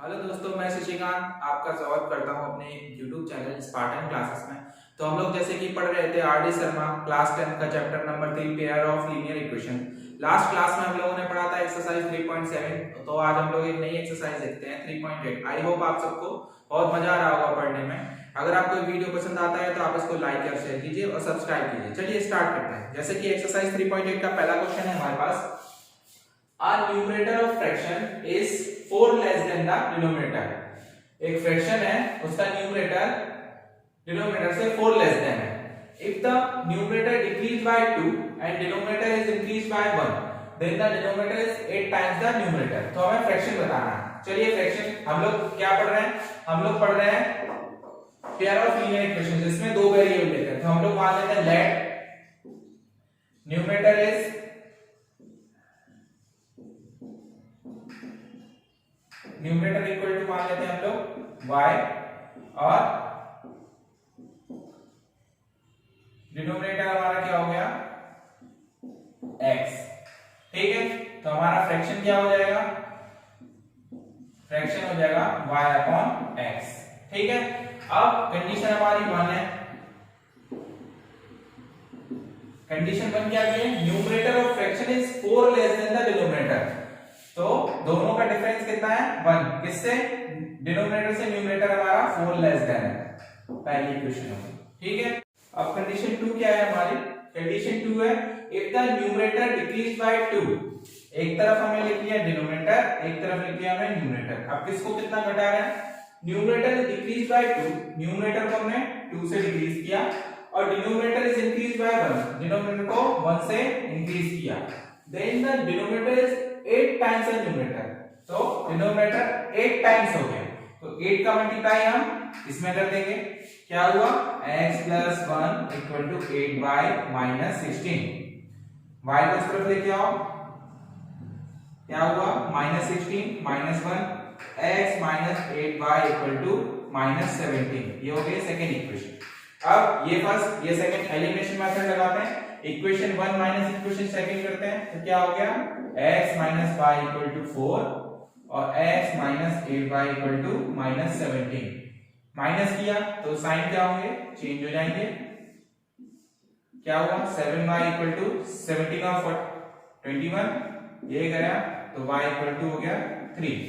Hello दोस्तों, मैं शशिकांत आपका स्वागत करता हूं अपने YouTube चैनल स्पार्टन क्लासेस में। तो हम लोग जैसे कि पढ़ रहे थे आर डी शर्मा क्लास 10 का chapter number 3 pair of linear equation. Last class में हम लोगों ने पढ़ा था एक्सरसाइज 3.7। तो आज हम लोग एक नई एक्सरसाइज देखते हैं 3.8। आई होप आप सबको बहुत मजा आ रहा होगा पढ़ने में। अगर आपको वीडियो पसंद आता है तो आप इसको लाइक और शेयर कीजिए और सब्सक्राइब कीजिए। चलिए स्टार्ट करते हैं। जैसे कि एक्सरसाइज 3.8 का पहला क्वेश्चन है हमारे पास, a numerator of fraction is 4 less than the denominator। एक फ्रैक्शन है, उसका न्यूमरेटर डिनोमिनेटर से 4 लेस देन है। If the numerator decrease by 2 and denominator is increase by 1 then the denominator is 8 times the numerator. तो हमें fraction बताना है। चलिए फ्रैक्शन हम लोग क्या पढ़ रहे हैं, हम लोग पढ़ रहे हैं पेयर ऑफ लीनियर इक्वेशन जिसमें दो वेरिएबल लेते हैं। तो हम लोग मान लेते हैं let numerator is numerator equal to मान लेते हैं हम लोग y और डिनोमिनेटर हमारा क्या हो गया x। ठीक है, तो हमारा फ्रैक्शन क्या हो जाएगा, फ्रैक्शन हो जाएगा y अपॉन x। ठीक है, अब कंडीशन हमारी 1 है। कंडीशन 1 क्या है, numerator of fraction is 4 less than the denominator. तो दोनों का डिफरेंस कितना है 1। किससे, डिनोमिनेटर से न्यूमरेटर हमारा 4 लेस देन है, पहली इक्वेशन है। ठीक है, अब कंडीशन 2 क्या है हमारी, कंडीशन 2 है if the numerator decrease by 2। एक तरफ हमने लिख लिया डिनोमिनेटर, एक तरफ लिख लिया हमने न्यूमरेटर। अब किसको कितना घटा रहे हैं, न्यूमरेटर डिक्रीज बाय 2, न्यूमरेटर को हमने 2 से डिक्रीज किया और denominator is increase by 1, denominator को 1 से इंक्रीज किया। Then the denominator is 8 times the numerator. तो डिनोमिनेटर 8 टाइम्स हो गया, तो 8 का मल्टीप्लाई हम इसमें कर देंगे। क्या हुआ, x plus 1 equal to 8 by minus 16। y को इस तरफ लेके आओ, क्या हुआ minus 16 minus 1 x minus 8 by equal to minus 17। ये हो गई सेकेंड इक्वेशन। अब ये फर्स्ट ये सेकेंड एलिमिनेशन मेथड लगाते हैं। इक्वेशन 1 माइनस इक्वेशन सेकंड करते हैं, तो क्या हो गया x minus y equal to 4 और x minus 8 y equal to minus 17। Minus किया तो साइन क्या होंगे, चेंज हो जाएंगे। क्या हुआ 7y इक्वल टू 17 ऑफ 21, ये गया तो y इक्वल टू हो गया 3।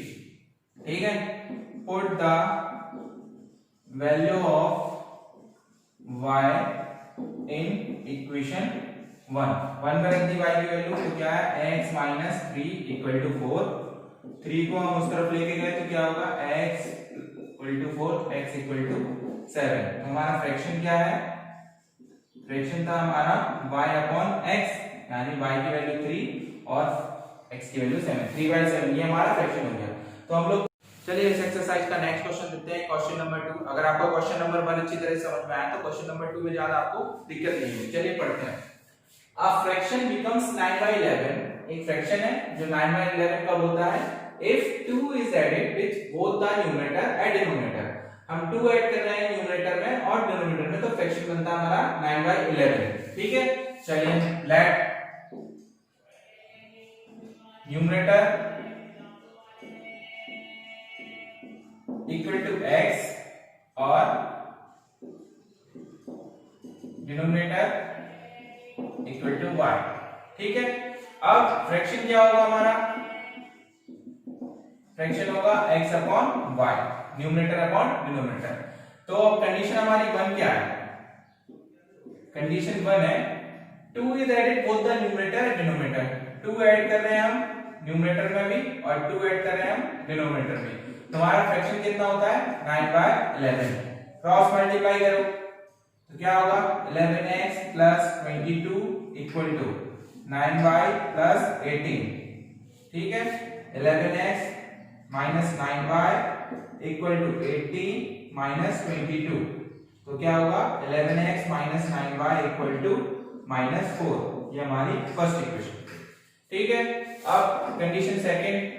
ठीक है, put the value of y in equation 1 में रख दी y की वैल्यू, तो क्या है x माइनस 3 इक्वल टू 4। 3 को हम उस तरफ लेके गए तो क्या होगा x equal to 4 x equal to 7। तो हमारा फ्रैक्शन क्या है, फ्रैक्शन था हमारा y अपॉन x, यानी y की वैल्यू 3 और x की वैल्यू 7, 3/7। ये हमारा फ्रैक्शन हो गया। तो हम लोग चलिए इस एक्सरसाइज का नेक्स्ट क्वेश्चन देखते हैं, क्वेश्चन नंबर 2। अगर आपको क्वेश्चन नंबर 1 अच्छी तरह समझ में आया तो क्वेश्चन नंबर 2 में ज्यादा आपको दिक्कत नहीं होगी। चलिए पढ़ते हैं। A fraction becomes 9/11। एक फ्रैक्शन है जो 9/11 कब होता है, if 2 is added with both the numerator and denominator। हम 2 ऐड कर रहे हैं न्यूमरेटर में और डिनोमिनेटर में, तो फ्रैक्शन बनता है हमारा 9/11। ठीक है, चलिए let numerator equal to x और डिनोमिनेटर इक्वल टू y। ठीक है, अब फ्रैक्शन क्या होगा हमारा, फ्रैक्शन होगा x upon y, numerator upon denominator. तो अब कंडीशन हमारी 1 क्या है, कंडीशन 1 है 2 is added both the numerator and denominator. 2 add कर रहे हैं हम न्यूमरेटर में भी और 2 ऐड कर रहे हैं हम डिनोमिनेटर में। तुम्हारा फ्रैक्शन कितना होता है 9/11। क्रॉस मल्टीप्लाई करो तो क्या होगा 11x plus 22 equal to 9y plus 18। ठीक है, 11x minus 9y equal to 18 minus 22। तो क्या होगा 11x minus 9y equal to minus 4। ये हमारी फर्स्ट इक्वेशन। ठीक है, अब कंडीशन सेकंड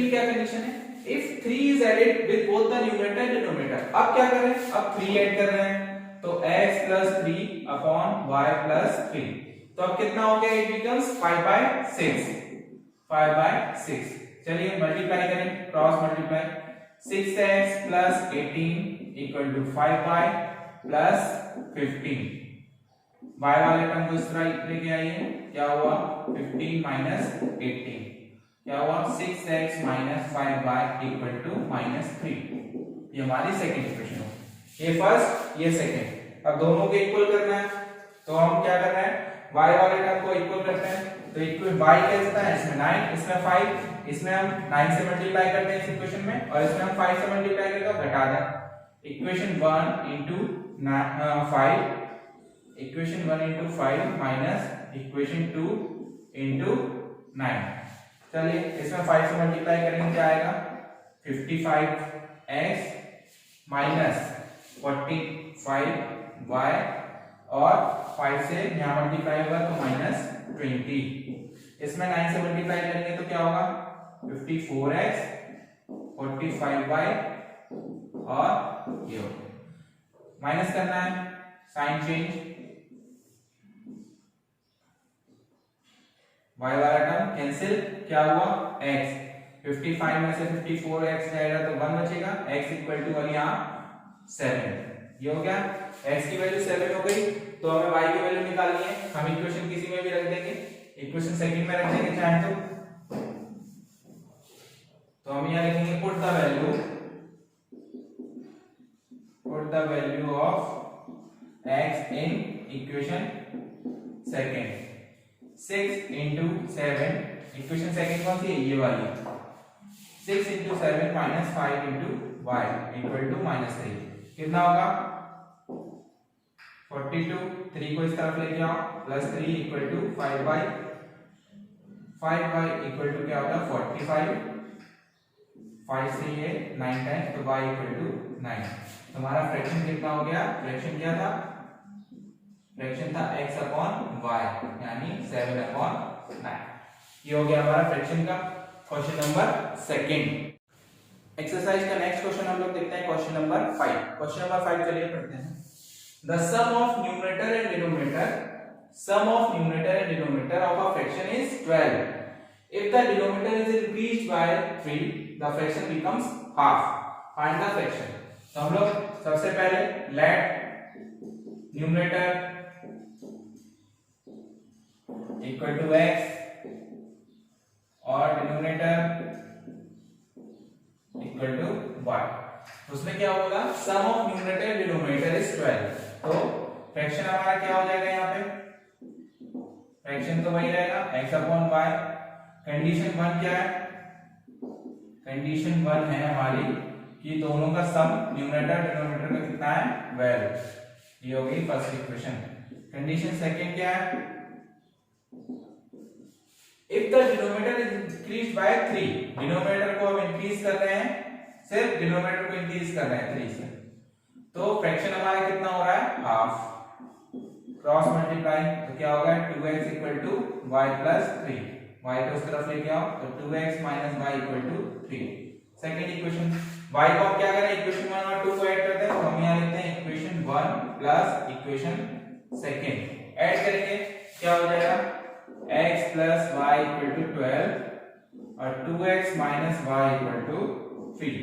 क्या कंडीशन है, if 3 is added with both the numerator and denominator। अब क्या कर रहे हैं, अब 3 ऐड कर रहे हैं तो x plus 3 upon y plus 3। तो अब कितना हो गया, it becomes 5/6। 5/6। चलिए मल्टीप्लाई करें, cross multiply. 6x plus 18 equal to 5y plus 15। y वाले टर्म को इस तरह लेके आइए, क्या हुआ 15 माइनस 18, क्या हुआ 6x minus 5y equal to -3। ये हमारी सेकंड इक्वेशन है, ये फर्स्ट ये सेकंड। अब दोनों को इक्वल करना है, तो हम क्या कर रहे हैं, y वाले टर्म को इक्वल करते हैं। तो इक्वल y कैसा है, इसमें 9 इसमें 5, इसमें हम 9 से मल्टीप्लाई करते हैं इस इक्वेशन में, और इसमें हम 5 से मल्टीप्लाई करके घटा दें। Equation 1 into 5, equation 1 into 5 minus equation 2 into 9। चलिए इसमें 5 से मल्टीप्लाई करेंगे, क्या आएगा 55x माइनस 45y, और 5 से यहाँ मल्टीप्लाई होगा तो -20। इसमें 9 से मल्टीप्लाई करेंगे तो क्या होगा 54x 45y, और ये माइनस करना है, साइन चेंज, y वाला टर्म कैंसिल, क्या हुआ x, 55 में से 54x जाएगा तो 1 बचेगा, x इक्वल टू यहाँ 7। ये हो गया, x की वैल्यू 7 हो गई, तो हमें y की वैल्यू निकालनी है। हम इक्वेशन किसी में भी रख देंगे, इक्वेशन सेकंड में रख देंगे चाहे तो हम यहाँ लिखेंगे put the value of x in equation second. 6 into 7, equation second कौन सी है, ये वाली, 6 into 7 minus 5 into y equal to -3। कितना होगा 42, 3 को इस तरफ लेके आओ, plus 3 equal to 5y, 5y equal to क्या होगा 45, 5 से ये 9 टाइम्स, तो y इक्वल टू 9। तुम्हारा फ्रैक्शन कितना हो गया, फ्रैक्शन क्या था, फ्रैक्शन था x अपॉन y, यानी 7/9। ये हो गया हमारा फ्रैक्शन का क्वेश्चन नंबर सेकंड। एक्सरसाइज का नेक्स्ट क्वेश्चन हम लोग देखते हैं, क्वेश्चन नंबर 5। क्वेश्चन नंबर 5 चलिए पढ़ते हैं। The sum of numerator and denominator of a fraction is 12। If the denominator is increased by 3 the fraction becomes half. Find the fraction. तो हम लोग सबसे पहले let numerator equal to x और denominator equal to y, उसमें क्या होगा, sum of numerator denominator is 12। तो फ्रैक्शन हमारा क्या हो जाएगा, यहाँ पे फ्रैक्शन तो वही रहेगा x अपॉन y। कंडीशन 1 क्या है, कंडीशन 1 है हमारी कि दोनों का सम न्यूमरेटर डिनोमिनेटर का कितना है 12। ये हो गई फर्स्ट इक्वेशन। कंडीशन सेकंड क्या है, if the denominator is increased by 3, denominator को हम इंक्रीज कर रहे हैं, सिर्फ डिनोमिनेटर को इंक्रीज कर रहे हैं 3 से, तो फ्रैक्शन हमारा कितना हो रहा है हाफ। क्रॉस मल्टीप्लाई, तो क्या होगा 2x equal to y plus 3, y को उस तरफ लेके आओ तो 2x minus y equal to 3। Second equation, y को हम क्या करें, इक्वेशन 1 और 2 को ऐड करते हैं, तो हम यहाँ लिखते हैं equation 1 plus equation second. Add करेंगे क्या हो जाएगा, x plus y equal to 12 और 2x minus y equal to 3।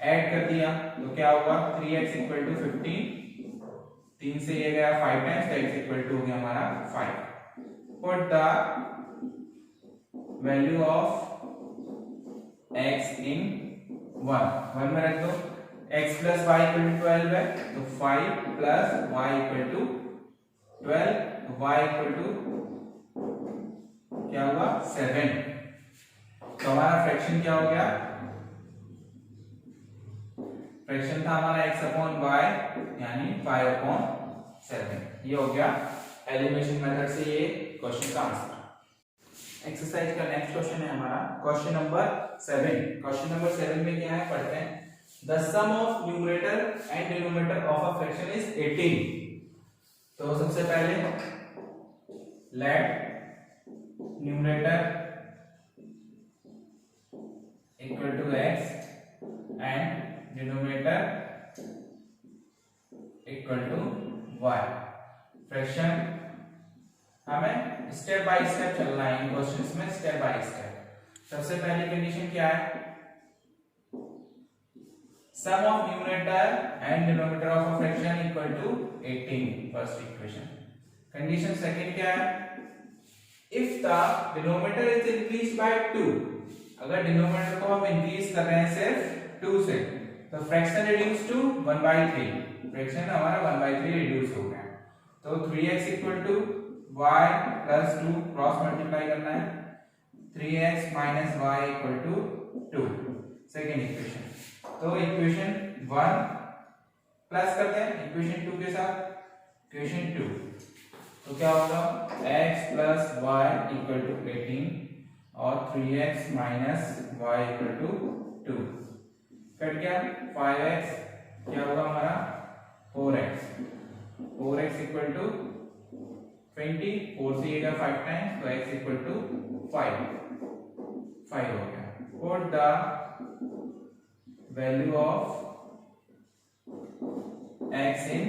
Add कर दिया तो क्या होगा 3x इक्वल टू 15, 3 से ये गया 5 टाइम्स, तो x इक्वल टू हो गया हमारा 5। Put the value of x in 1 में रख दो, x plus y equal to 12 है, तो 5 प्लस y इक्वल टू 12, तो y इक्वल टू क्या हुआ 7। तो हमारा फ्रैक्शन क्या हो गया, फ्रैक्शन था हमारा x अपॉन y यानी 5/7। ये हो गया एलिमिनेशन मेथड से ये क्वेश्चन का आंसर। एक्सरसाइज का नेक्स्ट क्वेश्चन है हमारा क्वेश्चन नंबर 7। क्वेश्चन नंबर 7 में क्या है पढ़ते हैं। The sum of numerator and denominator of a fraction is 18। तो सबसे पहले let numerator equal to x and denominator equal to y। Fraction हमें स्टेप बाय स्टेप चलना है इन क्वेश्चंस में, स्टेप बाय स्टेप। सबसे पहली कंडीशन क्या है, sum of numerator and denominator of a fraction equal to 18, first equation. Condition second क्या है, if the denominator is increase by 2, अगर डिनोमिनेटर को हम इंक्रीज कर रहे हैं सिर्फ 2 से, तो फ्रैक्शन रिड्यूस टू 1/3, फ्रैक्शन हमारा 1/3 रिड्यूस हो गया। तो 3x equal to y plus 2 cross multiply करना है, 3x minus y equal to 2, second equation. तो इक्वेशन 1 प्लस करते हैं इक्वेशन 2 के साथ, इक्वेशन 2 तो क्या होगा, x plus y equal to 18 और 3x minus y equal to 2, cut गया 5x, क्या होगा हमारा 4x इक्वल टू 20, 4 से ये 5 टाइम्स, तो x इक्वल टू 5 हो गया। Put the value of x in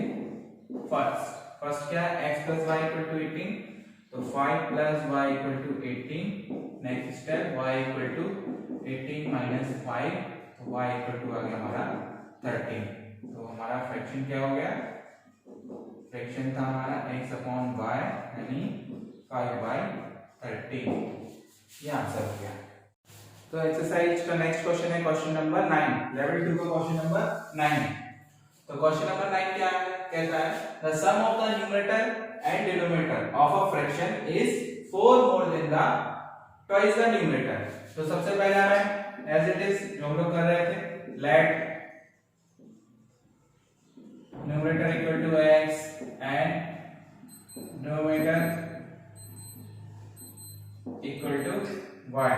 first क्या है, x plus y equal to 18, तो 5 plus y equal to 18, next step y equal to 18 minus 5, तो y इक्वल टू आ गया हमारा 13। तो हमारा फ्रैक्शन क्या हो गया, फ्रैक्शन था हमारा x अपॉन y यानी 5/13, ये आंसर हो गया। तो एक्सरसाइज का नेक्स्ट क्वेश्चन है क्वेश्चन नंबर 9, लेवल 2 का क्वेश्चन नंबर 9। तो क्वेश्चन नंबर 9 क्या है, कहता है the sum of the numerator and denominator of a fraction is 4 more than the twice the numerator. तो सबसे पहले हमें एज इट इज जो हम लोग कर रहे थे, late numerator equal to x and denominator equal to y,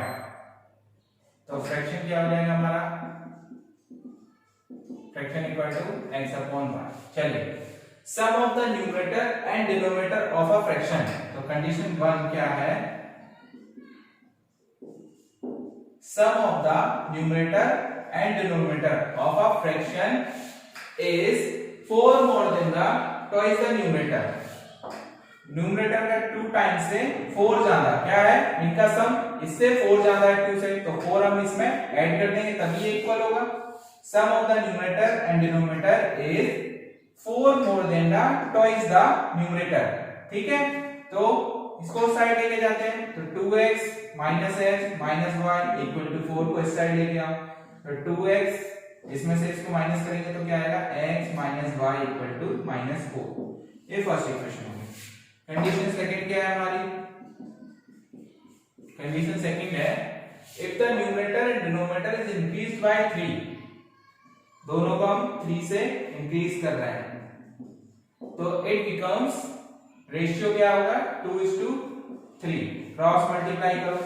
तो फ्रैक्शन क्या हो जाएगा हमारा, fraction equal to x upon y। चलिए sum of the numerator and denominator of a fraction, तो कंडीशन 1 क्या है, sum of the numerator and denominator of a fraction is 4 more than the twice the numerator, numerator का 2 times से 4 ज्यादा, क्या है इनका सम, इससे 4 ज्यादा है 2 से, तो 4 हम इसमें ऐड कर देंगे तभी ये इक्वल होगा। Sum of the numerator and denominator is 4 more than the twice the numerator, ठीक है। तो इसको साइड लेके जाते हैं, तो 2x minus x minus y equal to 4 को इस साइड लेके आओ, तो 2x इसमें से इसको माइनस करेंगे तो क्या आएगा, x minus y equal to -4, ये फर्स्ट इक्वेशन होगी। कंडीशन सेकंड क्या है हमारी, कंडीशन सेकंड है if the numerator and denominator is increased by 3, दोनों को हम 3 से इंक्रीज कर रहे हैं, तो इट बिकम्स, रेशियो क्या होगा 2:3, क्रॉस मल्टीप्लाई करो,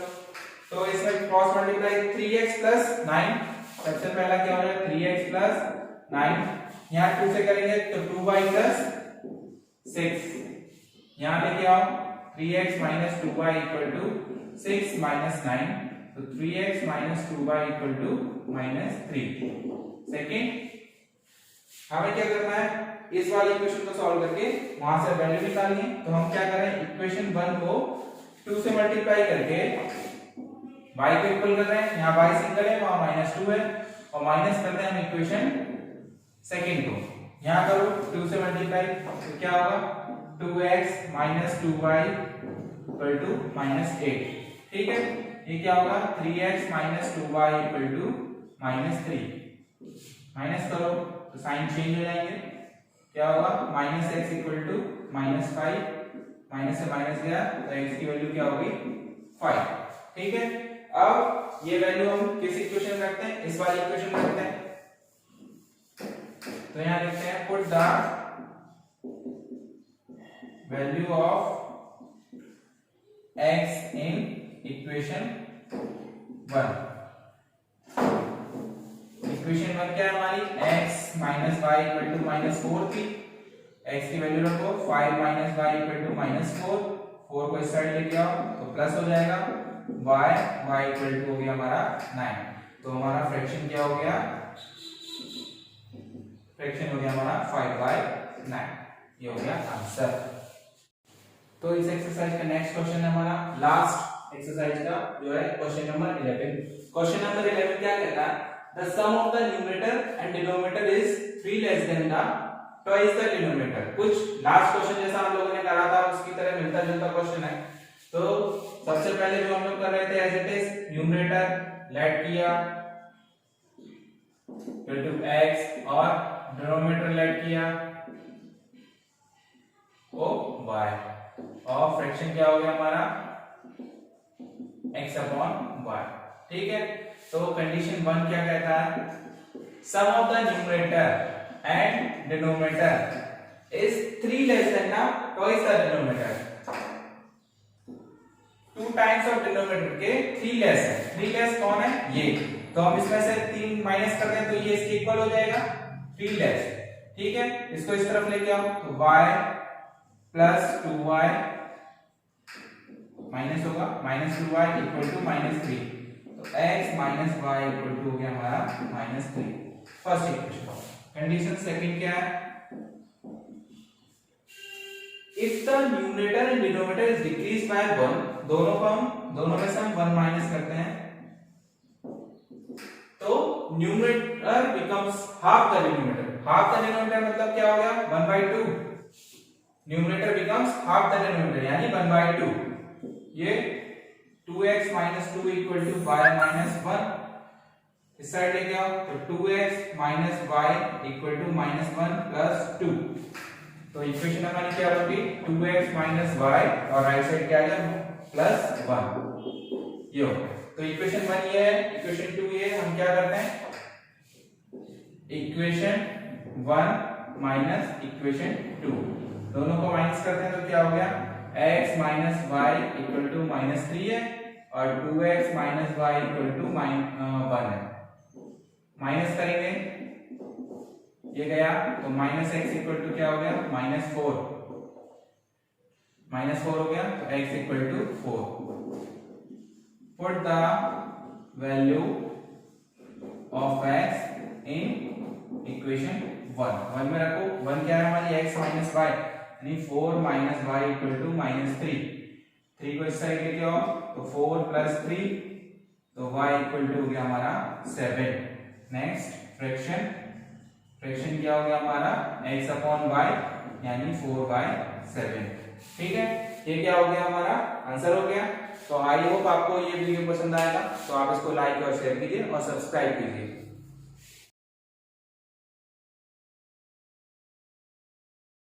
तो इसमें क्रॉस मल्टीप्लाई 3x प्लस 9, सबसे पहला क्या हो जाएगा 3x प्लस 9, यहाँ 2 से करेंगे तो 2y प्लस 6, यहाँ लेके आओ 3x minus 2y equal to 6 minus 9, तो 3x minus 2y equal to -3। Second हमें क्या करना है, इस वाली इक्वेशन को सॉल्व करके वहां से वैल्यू निकालनी है, तो हम क्या करें, इक्वेशन 1 को 2 से मल्टीप्लाई करके y को इक्वल कर रहे हैं, यहाँ y सिंगल है वहां -2 है, और माइनस करते हैं हम इक्वेशन सेकंड को, यहाँ करो 2 से मल्टीप्लाई, तो क्या होगा 2x minus 2y equal to -8, ठीक है। ये क्या होगा 3x minus 2y equal to -3, minus करो तो साइन चेंज हो जाएंगे, क्या होगा -x इक्वल टू -5, माइनस से माइनस गया तो x की वैल्यू क्या होगी 5, ठीक है। अब ये वैल्यू हम किस इक्वेशन में रखते हैं, इस वाली इक्वेशन में रखते हैं, तो यहां लिखते हैं put the value of x in equation 1। Equation 1 क्या है हमारी, x minus y equal to -4 थी, x की वैल्यू रखो 5 माइनस वाई इक्वल टू -4, 4 को इस साइड लेके आओ तो प्लस हो जाएगा, y इक्वल टू हो गया हमारा 9, तो हमारा फ्रैक्शन क्या हो गया, फ्रैक्शन हो गया हमारा 5/9, ये हो गया आंसर। तो इस एक्सरसाइज का नेक्स्ट क्वेश्चन है हमारा लास्ट एक्सरसाइज का जो है क्वेश्चन नंबर 11। क्वेश्चन नंबर 11 क्या कहता है, the sum of the numerator and denominator is 3 less than the twice the denominator. कुछ लास्ट क्वेश्चन जैसा हम लोगों ने करा था उसकी तरह मिलता जुलता क्वेश्चन है। तो सबसे पहले जो हम लोग कर रहे थे as it is numerator let किया इक्वल टू x और डिनोमिनेटर लेट किया ओ y और फ्रैक्शन क्या हो गया हमारा x अपॉन y। ठीक है, तो कंडीशन 1 क्या कहता है, sum of the numerator and denominator is 3 less than the twice the denominator. 2 times of denominator के 3 लेस है। 3 लेस कौन है, ये, तो हम इसमें से 3 माइनस कर दें तो ये इसके इक्वल हो जाएगा 3 लेस। ठीक है, इसको इस तरफ लेके आओ तो y प्लस 2y माइनस होगा -2y इक्वल टू -3, तो x minus y equal to हो गया हमारा -3। First equation. कंडीशन सेकंड क्या है, if the numerator and denominator is decrease by 1, दोनों में से हम 1 माइनस करते हैं तो numerator becomes half the denominator. Half the denominator मतलब क्या हो गया 1/2, numerator becomes half the denominator यानी 1/2। ये 2x - 2 इक्वल टू y - 1, इस साइड लेके आओ तो 2x - y equal to -1 plus 2, तो इक्वेशन हमारी क्या होगी 2x - y और राइट साइड क्या आ गया +1। ये हो, तो इक्वेशन 1 ये है, इक्वेशन 2 ये, हम क्या करते हैं इक्वेशन 1 माइनस इक्वेशन 2 दोनों को माइनस करते हैं तो क्या हो गया x minus y equal to -3 है और 2x minus y equal to 1 है। माइनस करेंगे ये गया तो -x इक्वल टू क्या हो गया -4 हो गया तो x equal to 4। Put the value of x in equation 1 में रखो। 1 क्या है हमारी x माइनस y यानी 4 माइनस y इक्वल टू -3। 3 को इस साइड लेके आओ तो 4 प्लस 3 तो y इक्वल टू हो गया हमारा 7। नेक्स्ट फ्रैक्शन क्या हो गया हमारा x अपॉन y यानी 4/7। ठीक है, ये क्या हो गया हमारा आंसर हो गया। तो आई होप आपको ये वीडियो पसंद आएगा, तो आप इसको लाइक और शेयर कीजिए और सब्सक्राइब कीजिए।